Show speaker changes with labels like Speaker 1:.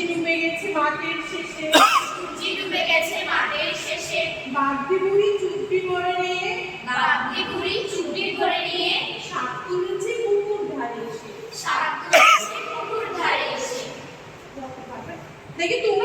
Speaker 1: ডুবে গেছে মাঠের শেষে,
Speaker 2: সূর্যি ডুবে গেছে মাঠের শেষে,
Speaker 1: বাগদি বুড়ি চুপটি করে নিয়ে,
Speaker 2: বাগদি বুড়ি চুপটি করে নিয়ে
Speaker 1: শাক তুলেছে পুকুর ধারে এসে।
Speaker 2: শাক তুলেছে পুকুর ধারে এসে।
Speaker 1: দেখি তুমি